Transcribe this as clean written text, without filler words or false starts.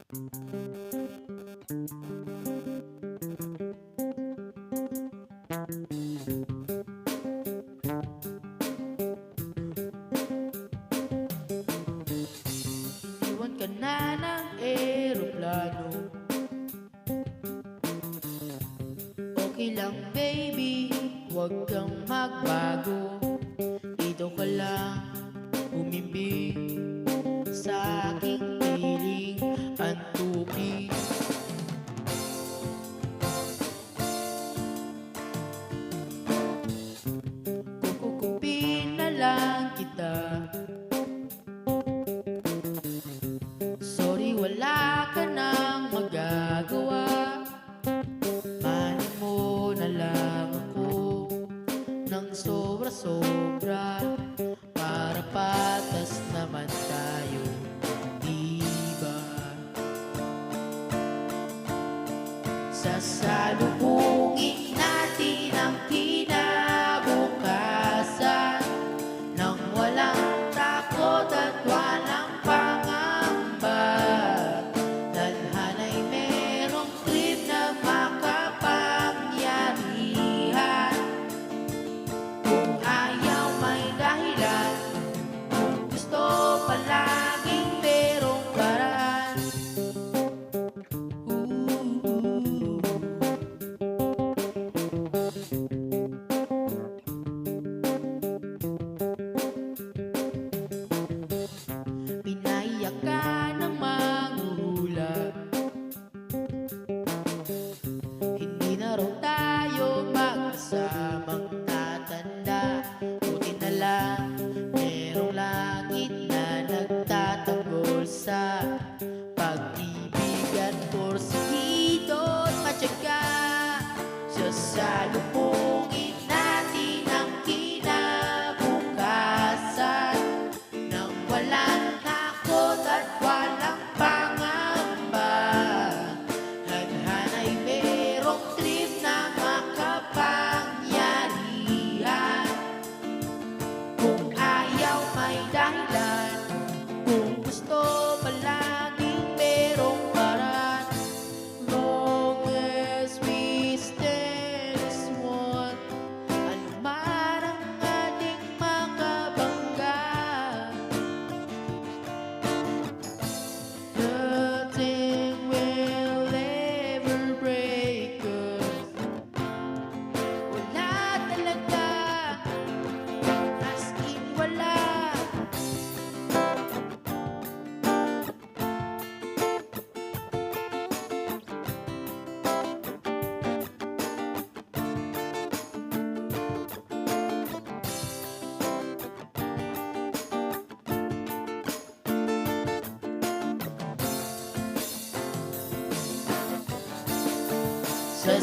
Iniwan ka na ng eroplano. Okay lang baby, huwag kang magbago. Dito ka lang umimbing sa aking piling antukin. Kukupin na lang kita. Sorry, wala ka nang magagawa. Mahalin mo na lang ako ng sobra-sobra, para patas naman tayo, diba? Sasalubungin natin ang kinabukasan nang walang takot at walang pangamba. Tadhana'y merong trip na makapangyarihan. Kung ayaw may dahilan, kung gusto palaging merong paraan. Pinaiyak ka ng manghuhula. Hindi na raw tayo magkasamang tatanda. Buti na lang merong langit na nagtatanggol sa pag-ibig at porsigido at matyaga. Sasalubungin natin ang kinabukasan nang walang takot at walang pangamba. Tadhana'y merong trip na makapangyarihan. Kung ayaw may dahilan, kung gusto palaging merong paraan. Long as we stand as one, ano man ang ating makabangga. Nothing will ever break us. Wala talaga, as in wala. Sa